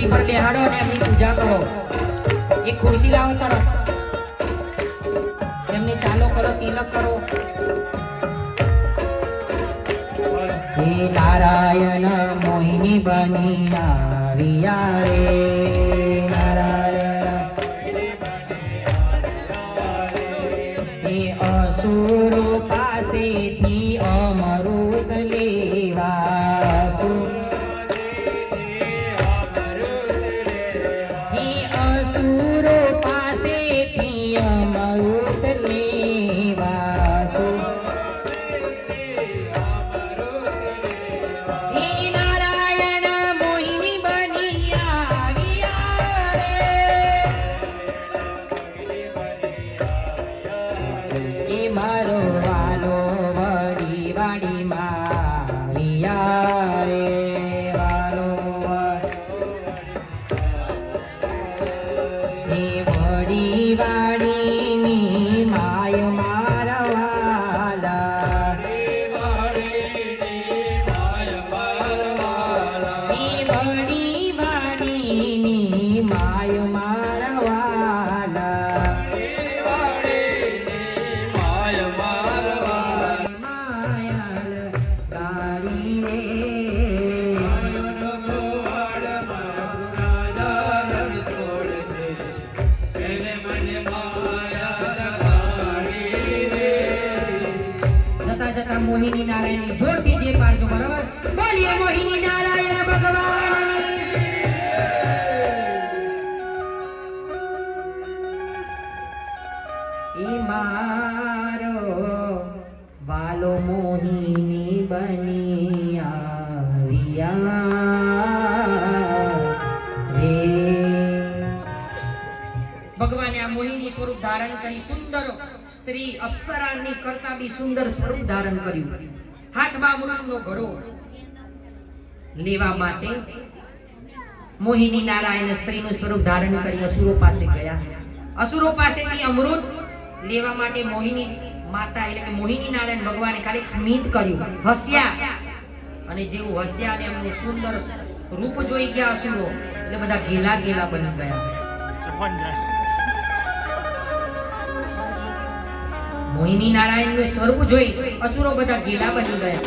ખુરશી પર બેહાડો અને એમની પૂજા કરો। એક ખુરશી લાવો તરત, એમને ચાલો કરો, તિલક કરો। હે નારાયણ મોહિની બની આવ્યા રે, નારાયણ હે અસુરો પાસેથી અમૃત લેવા, હે અસુરો પાસેથી અમૃત લેવા, હે નારાયણ મોહિની બની આવ્યા રે, એ મારો વાલો વડી વાડીમાં આવ્યા રે, વાલો એ વડી વાડીની માય મારા વાલા, એ વડી વાડીની માય મારા વાલા, માયાલ ગાડી રે, જતા જતા મોહિની નારાયણ જોરથી જે પાડજો, બરાબર? બોલીએ મોહિની નારાયણ ભગવાન। એ મારો વાલો મોહિની બની આવ્યા રે। ભગવાને આ મોહિની સ્વરૂપ ધારણ કરી, સુંદર સ્ત્રી અપ્સરાની કરતા બી સુંદર સ્વરૂપ ધારણ કર્યું। હાથમાં અમૃતનો ઘડો લેવા માટે મોહિની નારાયણ સ્ત્રીનું સ્વરૂપ ધારણ કરી અસુરો પાસે ગયા। અસુરો પાસેથી અમૃત લેવા માટે મોહિની માતા એટલે કે મોહિની નારાયણ ભગવાને ખાલી સ્મિત કર્યું, હસ્યા, અને જેવું હસ્યા અને એમનું સુંદર રૂપ જોઈ ગયા અસુરો એટલે બધા ઘેલા ઘેલા બની ગયા। મોહિની નારાયણનું સ્વરૂપ જોઈ અસુરો બધા ઘેલા બની ગયા।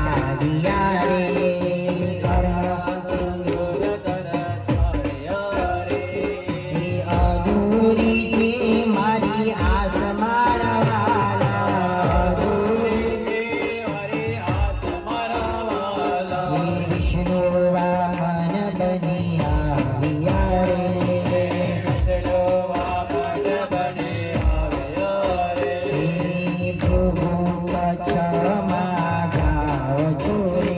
આવ્યા રે એ અધૂરી છે મારી આસ મારા વાલા એ વિષ્ણુ વામન બની આવ્યા રે એ પ્રભુ કચ્છમાં ગાઓ છો રે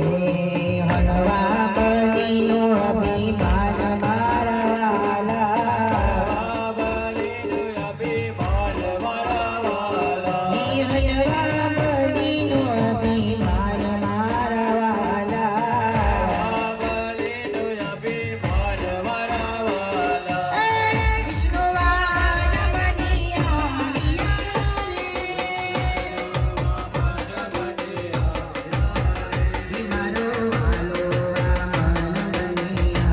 એ હણવા બનીનો અભિમાન મારા વાલા એ હણવા બનીનો અભિમાન મારા વાલા વિષ્ણુ વામન બની આવ્યા રે મારો વાલો વામન બની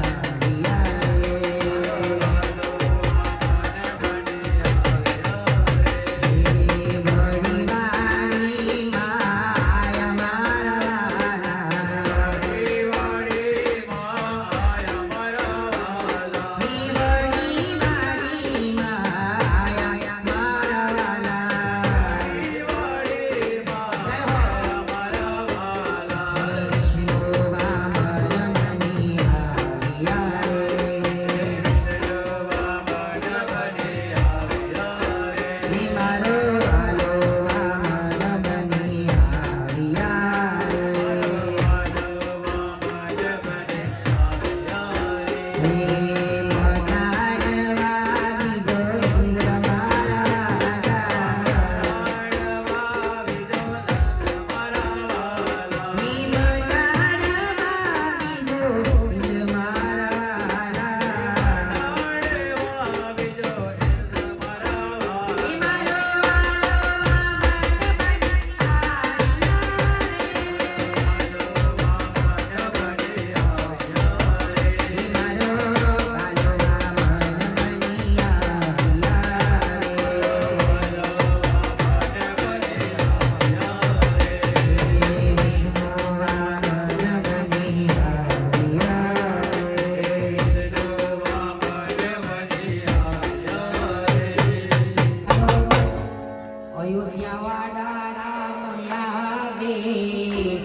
અયોધ્યા વાળા રામ આવે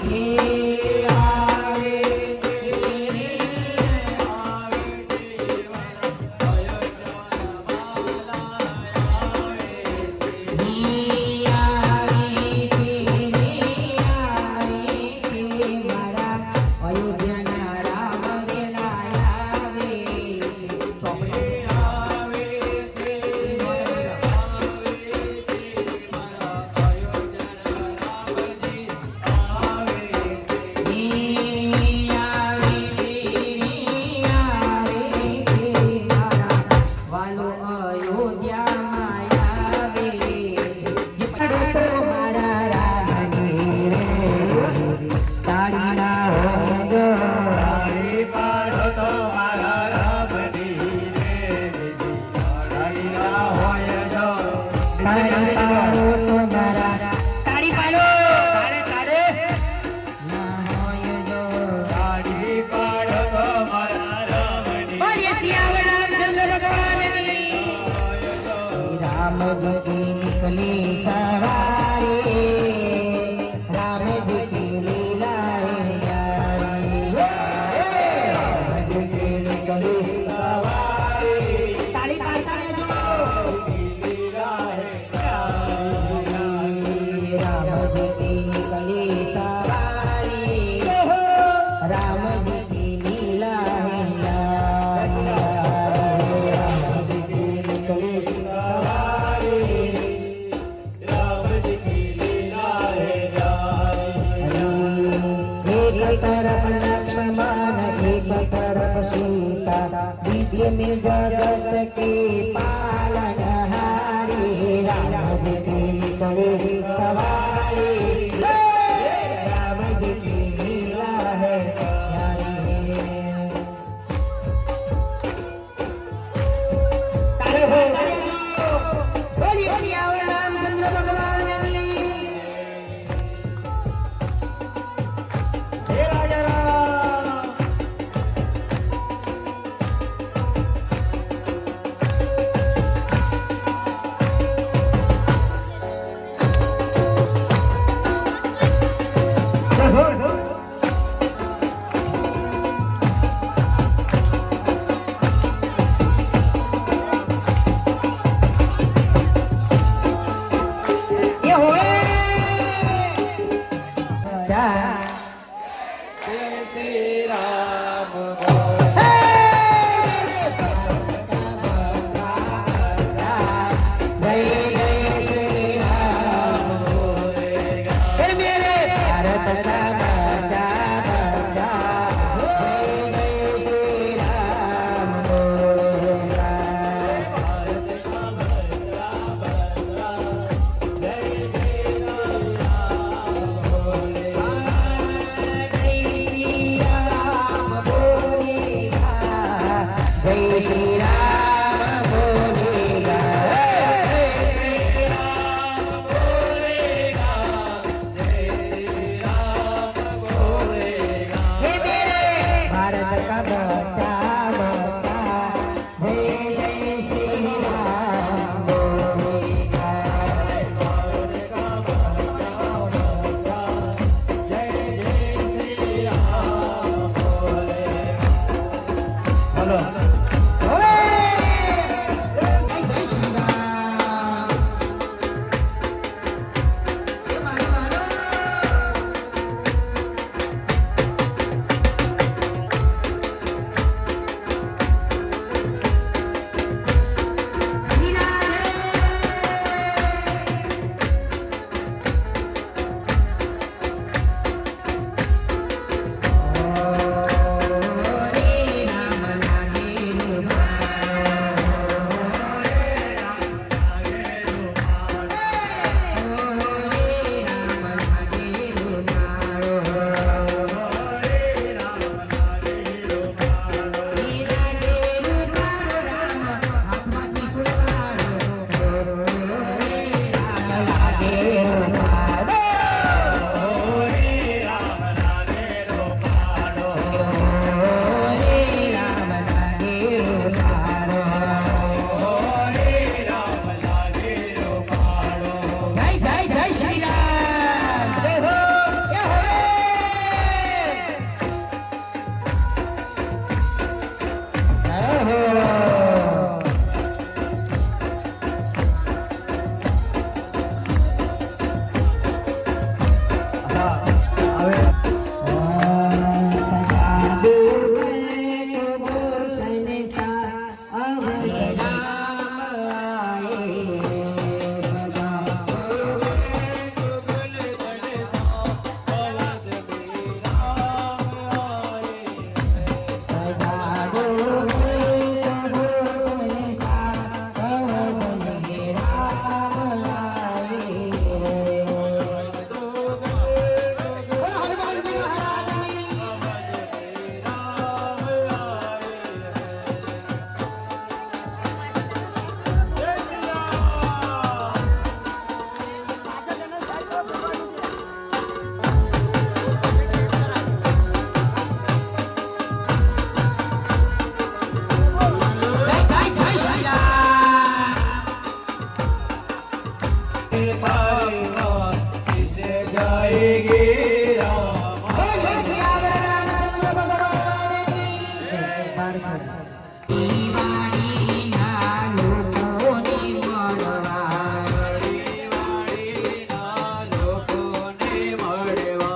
છે આવે અયોધ્યાના રામ વેલા આવે વાલો અયોધ્યામાં આવે મારા રામની રે તાળીના હોજો તાળી પાડો તો મારા તાળી પાડો ના હોય જો બોલીએ સિયાવર રામચંદ્ર ભગવાનની રામજી કી નિકલી સવારે રામજી કી લીલા હે યારી રામજી કી નિકલી સવારે તાળી પાડતા રહેજો राम जी की निकली सवारी राम जी की लीला है राम जी की निकली सवारी राम जी की लीला है एक तरफ लक्ष्मण एक तरफ सीता बीच में जगत के पालनहारी राम जी की निकली सवारी राम जी की लीला है बोलिए सियावरा બોલો સિયાવર રામચંદ્ર ભગવાન કી જય. દિવાળીના લોકોને મળવા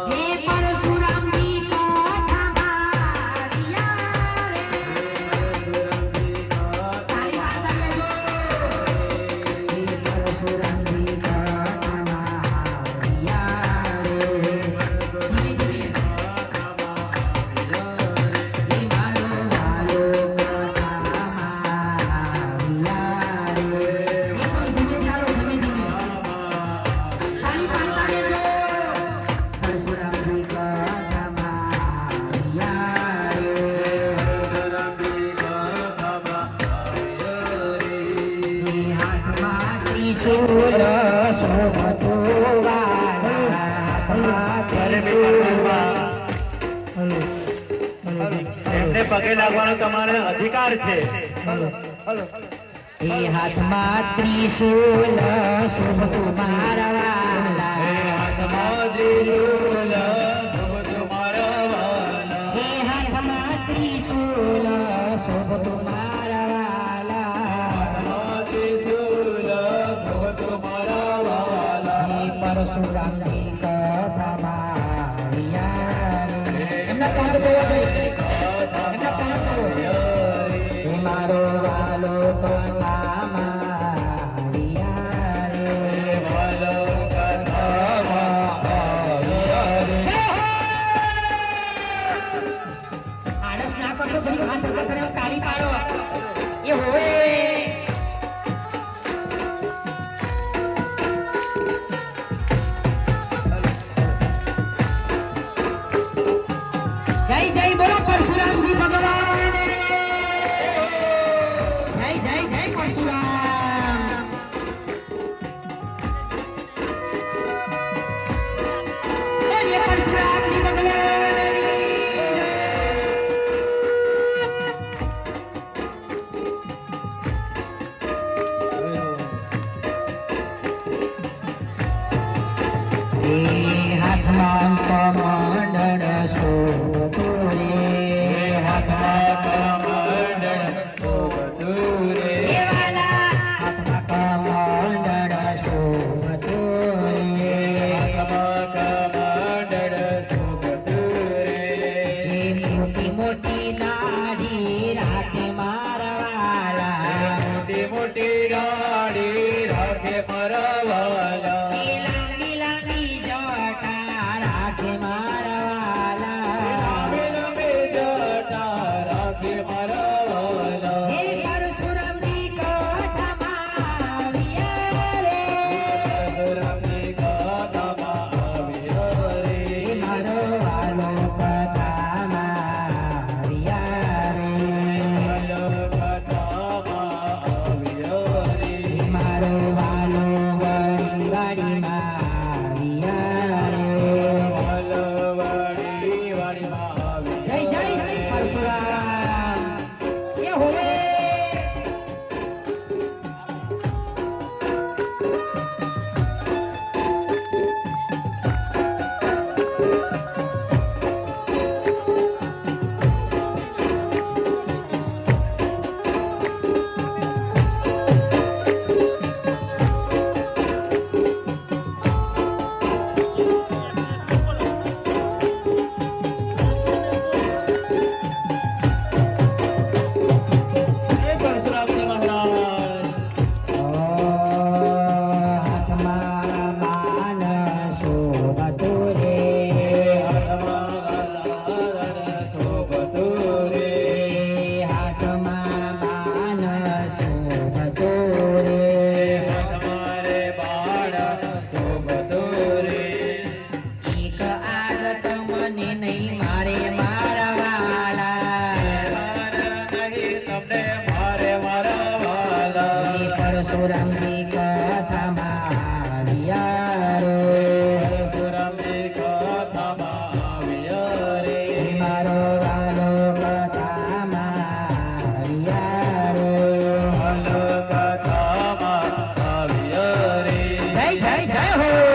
હે પરશુરામજી કથામાં આવ્યા રે. તાળી વાગતા લેજો. હે પરશુરામજી કથામાં આવ્યા રે. ધીમે ધીમે. હે મારો વાલો કથામાં આવ્યા રે. એકદમ ધીમે ચાલો, ધીમે ધીમે. તાળી પાડતા રહેજો. પરશુરામજી કથામાં આવ્યા રે. હે હાથમાં ત્રિશૂળ શોભતું વાલા, હાથમાં ત્રિશૂળ. એમને પગે લાગવાનો તમારે અધિકાર છે. હે હાથમાં ત્રિશૂલ શોભતું મારા વાલા, હે હાથમાં ત્રિશૂલ શોભતું મારા વાલા. હે પરશુરામજી કથામાં આવ્યા રે. એમના પગ જોવા જોઈએ. એમના પગ જોવા જોઈએ. હે મારો વાલો કથામાં આવ્યા રે. આળસ ના કરશો, ઘણી હાથ ઊભા કર્યા, તાળી પાડો. એ હોય જય જય બોલો પરશુરામજી ભગવાન રે. જય જય જય પરશુરામ. જય પરશુરામજી ભગવાન રે. હાથમાં કમંડળ શોભતું રે. હાથમાં કમંડળ શોભતું રે. હે વાલા હાથમાં કમંડળ શોભતું રે. હાથમાં કમંડળ શોભતું રે. હે મોટી મોટી દાઢી રાખે મારા વાલા. મોટી મોટી દાઢી રાખે મારા વાલા. લાંબી લાંબી જટા રાખે મારા વાલા. લાંબી લાંબી જટા રાખે મારા વાલા. હે પરશુરામજી જય જય હો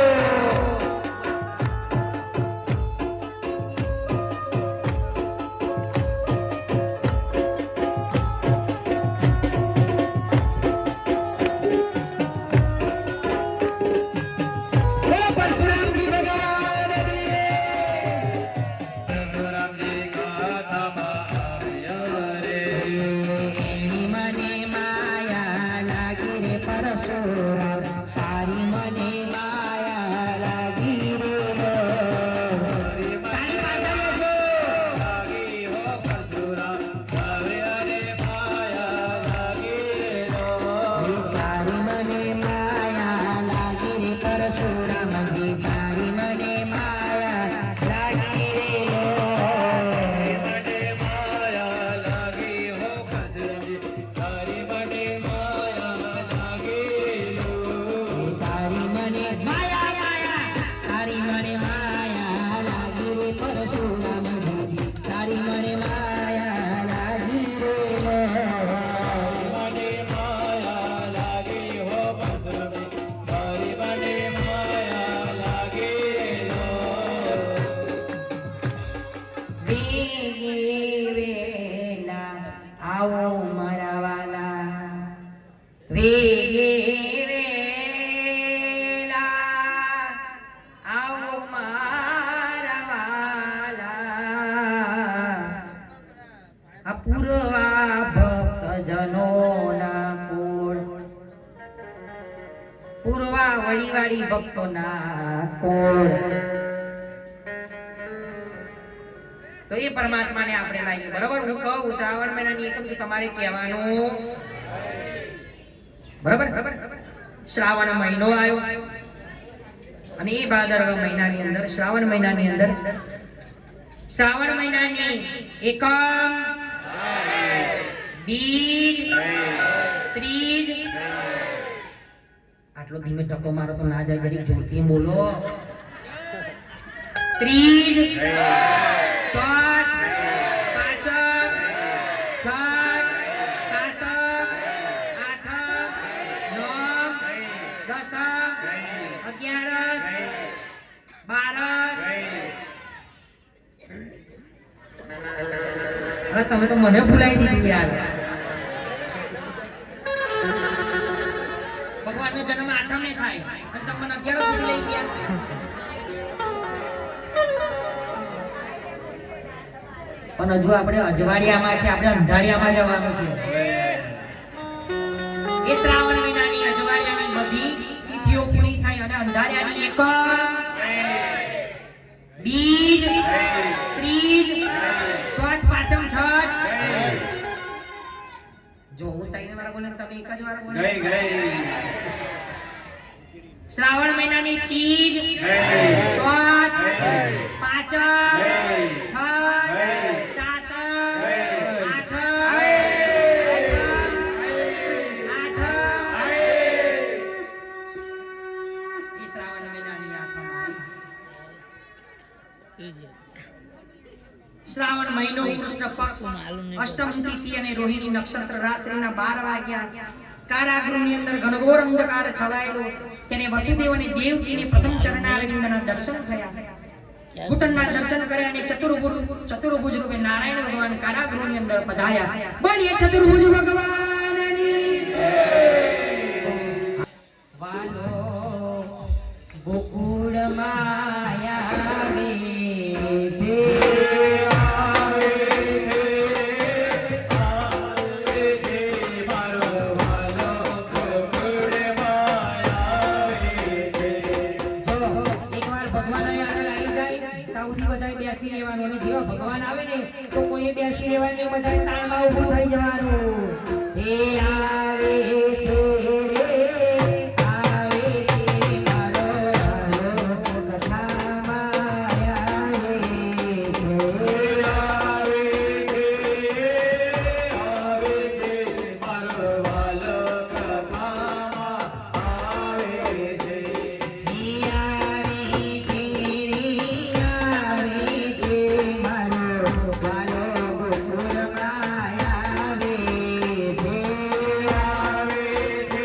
પૂર્વા ભક્તજનોના કુળ પૂર્વા વડીવાડી ભક્તોના કુળ તો એ પરમાત્માને આપણે લાવીએ બરોબર હું કહું શ્રાવણ મહિનાની એકમ કે તમારે કહેવાનું બરોબર શ્રાવણ મહિનો આવ્યો અને એ ભાદરવા મહિનાની અંદર શ્રાવણ મહિનાની અંદર શ્રાવણ મહિનાની એકમ બીજ ત્રીજ આટલો ધીમે ટકો મારો તો ના જાય જરીક જોરથી બોલો ત્રીજ ચોથ પાંચમ છઠ સાતમ આઠમ નવમ દસમ અગિયારસ બારસ અરે તમે તો મને ભૂલાઈ દીધું યાર ભગવાનનો જન્મ આઠમે થાય અને તમે મને 11 સુધી લઈ ગયા પણ હજુ આપણે અજવાડિયામાં છે આપણે અંધારિયામાં જવાનું છે એ શ્રાવણ મહિનાની અજવાડિયાની બધી તિથિઓ પૂરી થાય અને અંધારિયાની એકમ બીજ ત્રીજ ચોથ પાંચમ છઠ જો હું તઈને વાર બોલે તમે એક જ વાર બોલો શ્રાવણ મહિનાની ત્રીજ ચોથ પાંચમ છઠ સાતમ આઠમ એ શ્રાવણ મહિનાની આઠમ શ્રાવણ મહિનો કૃષ્ણ પક્ષ અષ્ટમ તિથિ અને રોહિણી નક્ષત્ર રાત્રિના 12 વાગ્યા કારાગૃહની અંદર ઘનઘોર અંધકાર છવાયેલો તેને વસુદેવ અને દેવકીને પ્રથમ ચરણારવિંદના દર્શન થયા ઘૂંટણના દર્શન કર્યા અને ચતુર્ભુજ રૂપે નારાયણ ભગવાન કારાગૃહની અંદર પધાર્યા બોલીએ ચતુર્ભુજ ભગવાનની વાલો ગોકુળ માયા વે જે ભગવાન આવે ને તો કોઈ બેસી રહેવાનું બધા તાળમાં ઊભું થઈ જવાનું એ આવે છે રે આવે છે મારો કથામાં આવે છે આવે છે મારો વાલો કથામાં આવે છે આવે છે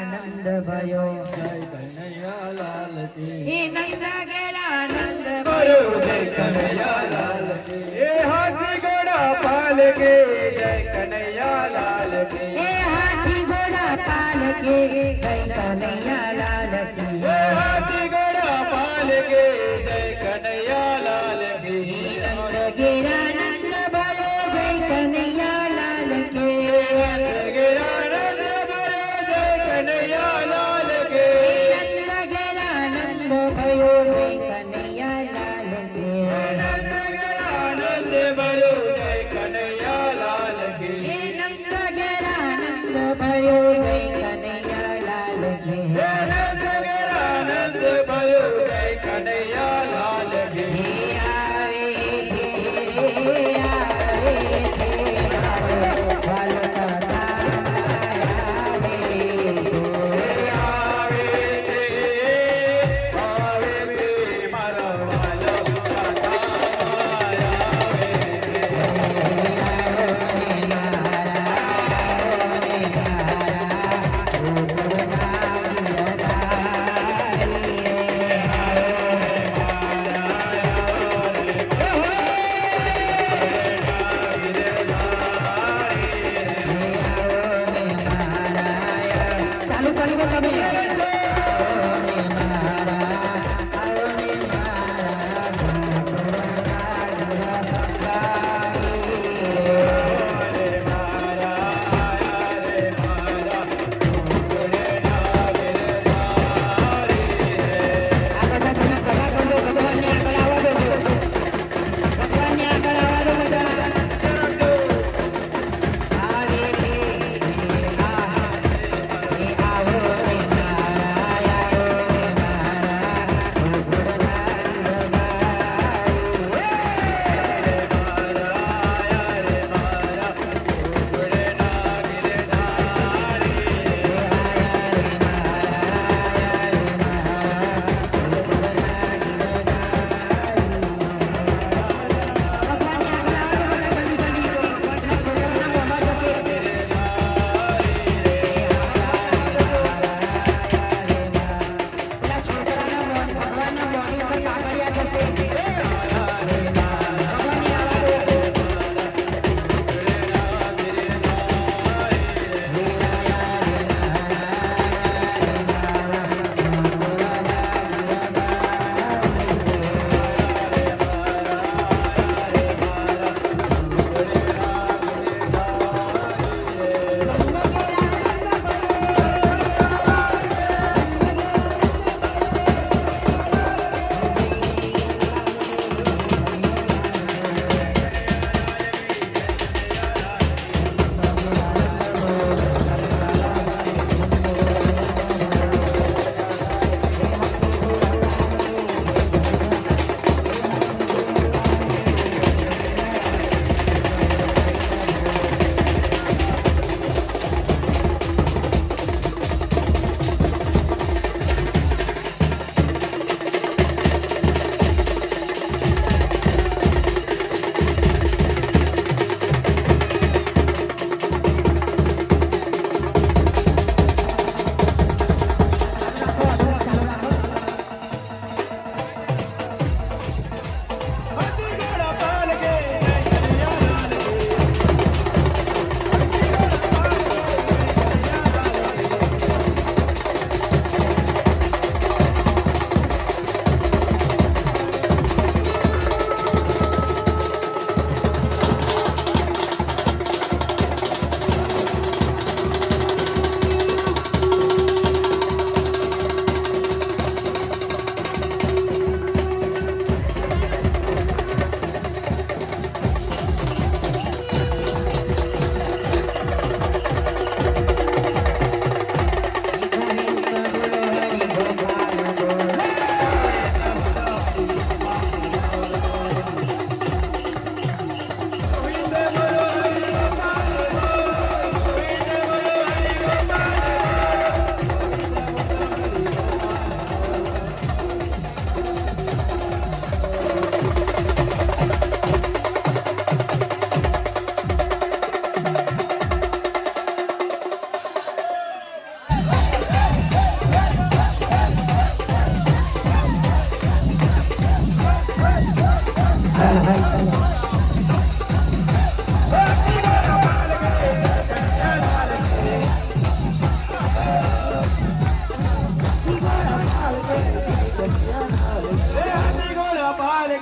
નંદ भयो જય કનૈયા લાલ કી હે નંદ ગેલા નંદ भयो જય કનૈયા લાલ કી હે હાથી ઘોડા પાલ કે જય કનૈયા લાલ કી હે હાથી ઘોડા પાલ કે જય કનૈયા લાલ કી હે હાથી ઘોડા પાલ કે જય કનૈયા લાલ કી નંદ ગેલા નંદ भयो જય કનૈયા લાલ કી નંદ ગેલા નંદ भयो જય કનૈયા લાલ કી નંદ ગેલા નંદ भयो જય કનૈયા લાલ કી નંદ ગેલા નંદ भयो જય કનૈયા લાલ કી નંદ ગેલા નંદ भयो જય કનૈયા લાલ કી નંદ ગેલા નંદ भयो જય કનૈયા લાલ કી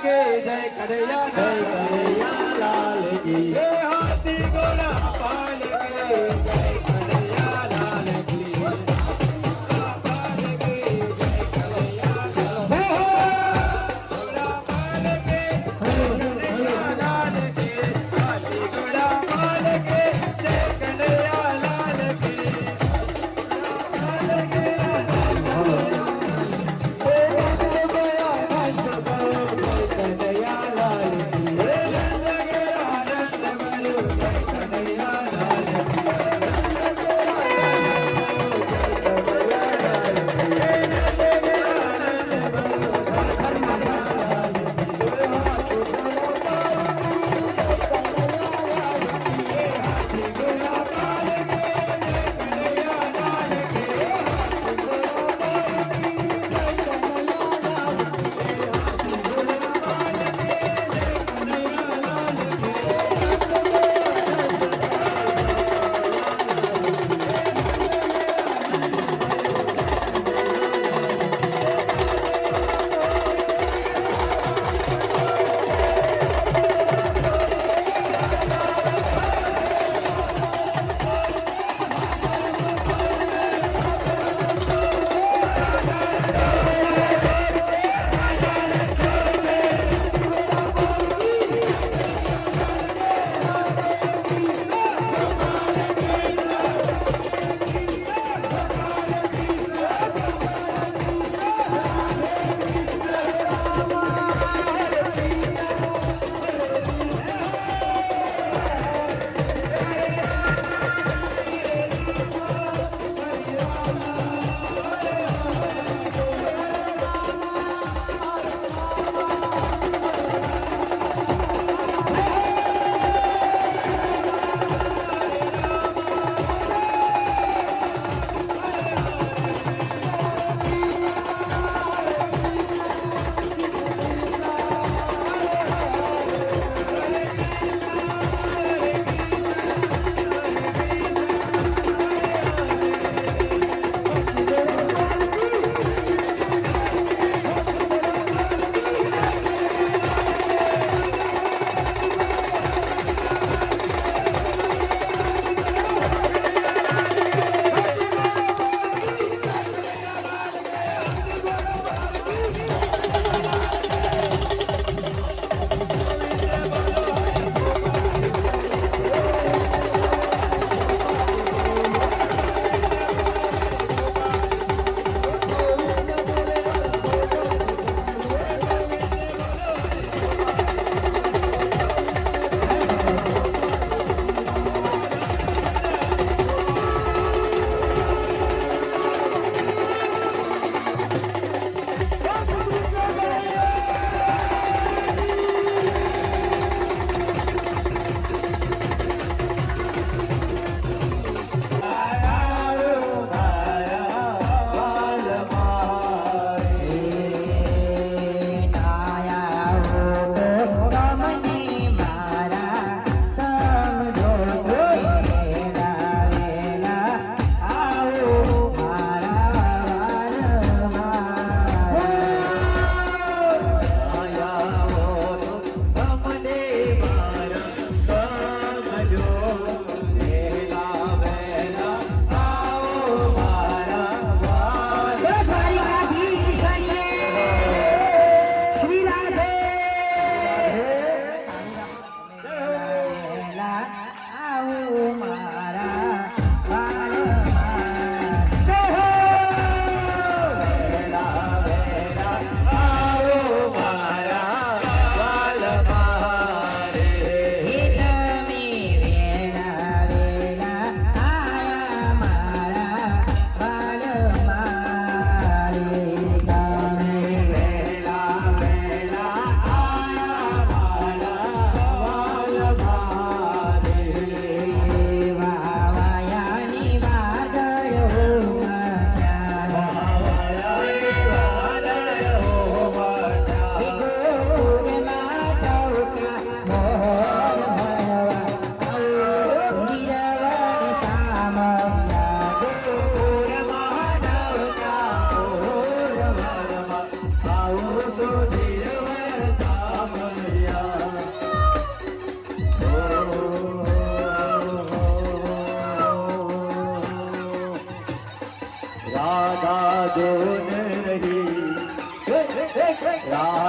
કે જય કનૈયા લાલ કી હે હાથી ઘોડા પાલ કે જય કનૈયા લાલ કી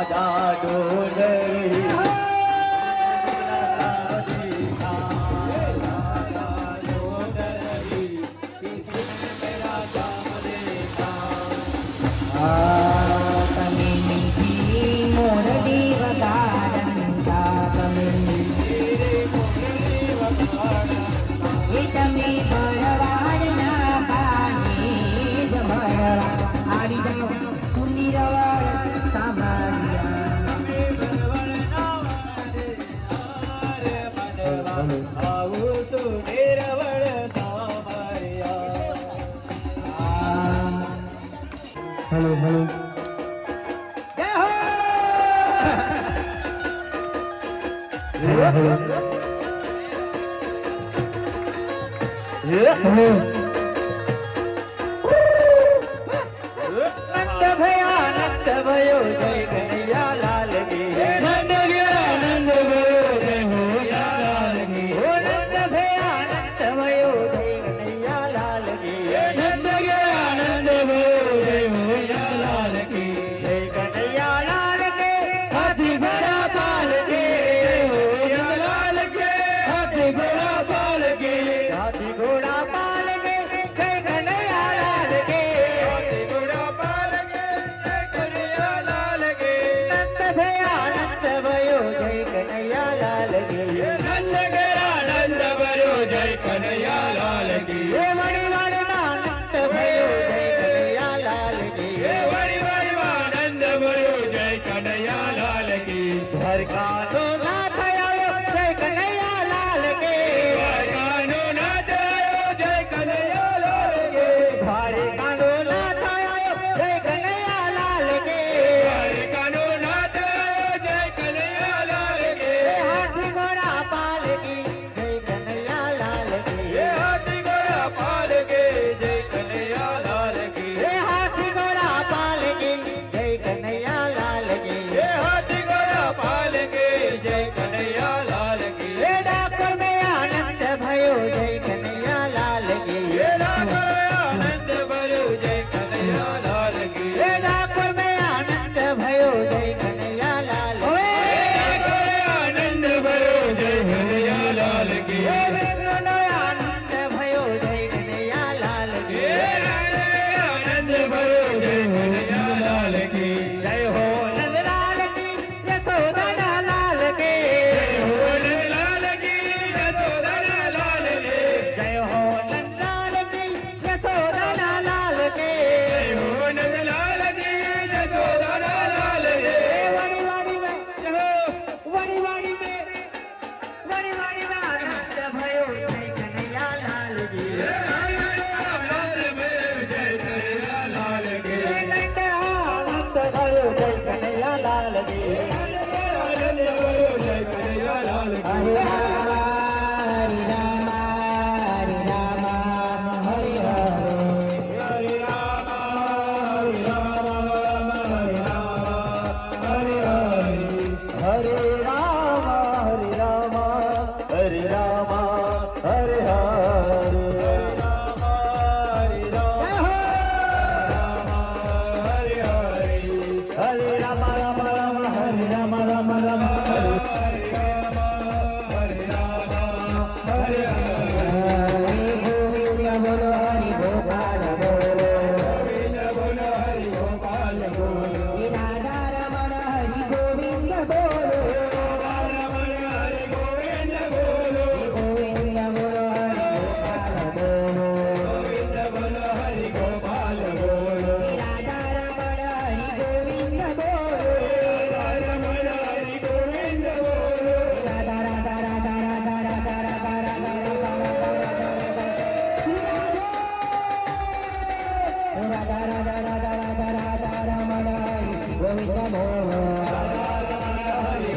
રાધા ડોલરી તમે મીઠી મોરડી વગાડતા તમે એ તમે ભરવાડના પાણી જ ભરવા આવી જાઓ સુની રવાડ સાંભળ્યા આવું તું નિરવળ સાંભળ્યા હલો હલો જય હો નંદ ભયાનંદ ભયો જય કનૈયા લાલ કી નંદ ભયાનંદ ભયો જય હોયા લાલ કી ઓ નંદ ભયાનંદ ભયો જય કનૈયા લાલ કી નંદ ભયાનંદ ભયો જય હોયા લાલ કી જય કનૈયા લાલ કે હાથી ઘોડા પાલ કે હોયા લાલ કે હાથી ઘોડા પાલ કે હાથી ઘોડા પાલ કે જય કનૈયા લાલ કે હાથી ઘોડા પાલ કે જય કનૈયા લાલ કે નંદ ભયાનંદ ભયો જય કનૈયા લાલ કે નંદ ભયાનંદ ભયો જય કનૈયા લાલ કી હે વણિવાડમાં નંદ ભયો જય કનૈયા લાલ કી હે વણિવાડમાં નંદ ભયો જય કનૈયા લાલ કી દ્વારકાનો નાથ આવ્યો જય કનૈયા લાલ કે દ્વારકાનો નાથ આવ્યો જય કનૈયા લાલ કે દ્વારકાનો નાથ આવ્યો જય કનૈયા લાલ કે દ્વારકાનો નાથ આવ્યો જય કનૈયા લાલ કે હાથી ઘોડા પાલ કી જય કનૈયા લાલ કી હે હાથી ઘોડા પાલ કે જય કનૈયા લાલ કી હે હાથી ઘોડા પાલ કે જય કનૈયા લાલ કી હે હાથી ઘોડા પાલ કે જય કનૈયા લાલ કી હે ડાકોર में आनंद भयो जय कनैया लाल की हे ડાકોર में आनंद भयो जय कनैया लाल की हे ડાકોર में आनंद भयो जय कनैया लाल आनंद भयो जय कनैया लाल की हे बेंगलोरનો आनंद भयो जय कनैया लाल की हे आनंद भयो जय कनैया लाल की जय हो नंदलाल की यशोदा लाल के जय हो नंदलाल की यशोदा लाल के जय हो नंदलाल की यशोदा लाल के जय हो नंदलाल की यशोदा लाल के वाणी वाणी में वाणी वाणी में आनंद भयो जय कन्हैया लाल की आनंद भयो जय कन्हैया लाल की आनंद भयो जय कन्हैया लाल की आनंद भयो जय कन्हैया लाल की हरे राम हरे हरे हरे राम हरे राम हरे हरे हरे राम हरे राम हरे राम हरे हरे हरे राम राम राम हरे राम राम राम हरे बोलो हरि गोपाल बोलो बोलो हरि गोपाल बोलो राधा रमण हरि गोविंद बोलो रमण हरि गोविंद बोलो गोविंद बोलो हरि गोपाल बोलो राधा रमण हरि गोविंद बोलो रमण हरि गोविंद बोलो राधा राधा राधा राधा राधा राधा राधा राधा राधा राधा राधा राधा रमण हरि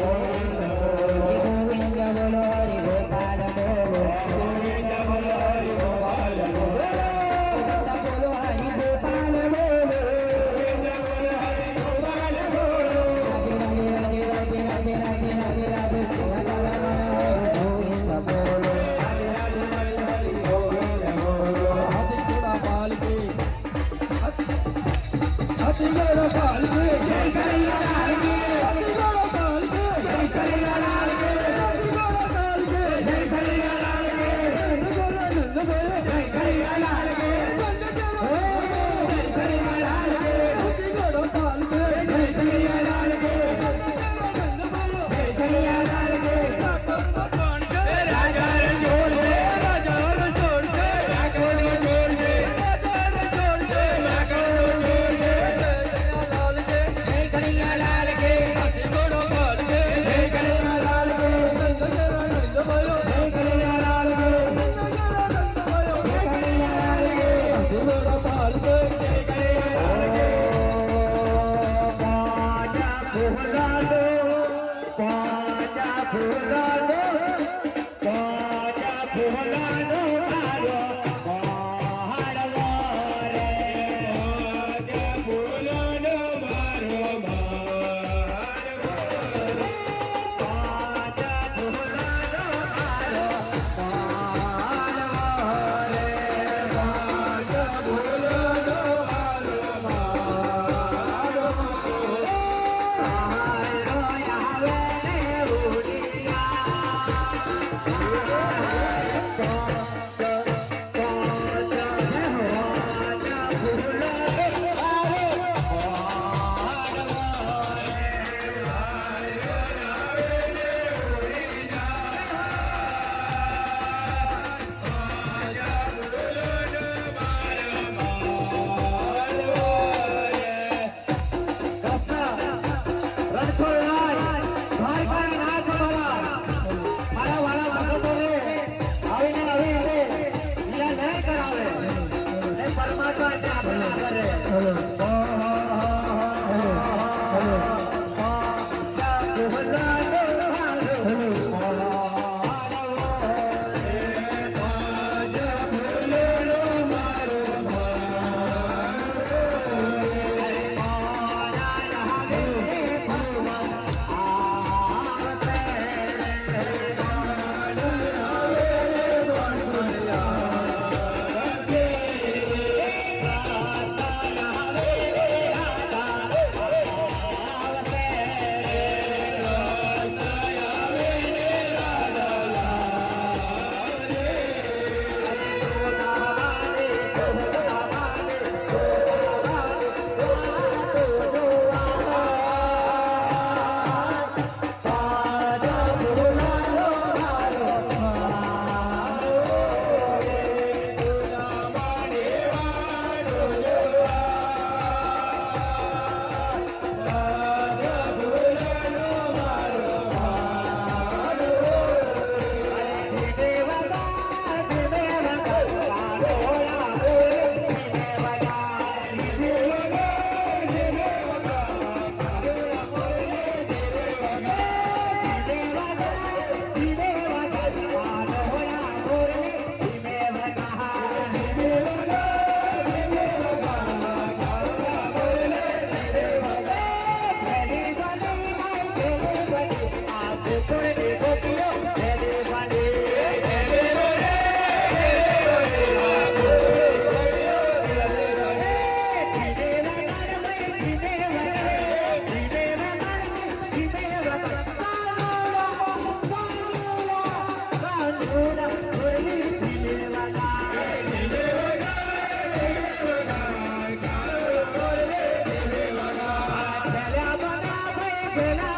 गोविंद बोलो गोविंद बोलो हरि गोपाल बोलो गोविंद बोलो हरि गोपाल बोलो बोलो हरि गोपाल बोलो गोविंद बोलो हरि गोपाल बोलो राधे राधे राधे राधे राधे राधे राधे राधा रमण हरि गोविंद बोलो राधे राधे राधे हरि गोविंद बोलो हाथी घोड़ा पाल के हाथी घोड़ा पाल के जय कन्हैया लाल की ફૂલાલો પાજા ફૂલાલો પાજા ફૂલાલો મારો મારવો રે પાજા ફૂલાલો મારો મારવો પાજા ફૂલાલો મારો મારવો રે પાજા ફૂલાલો Bye.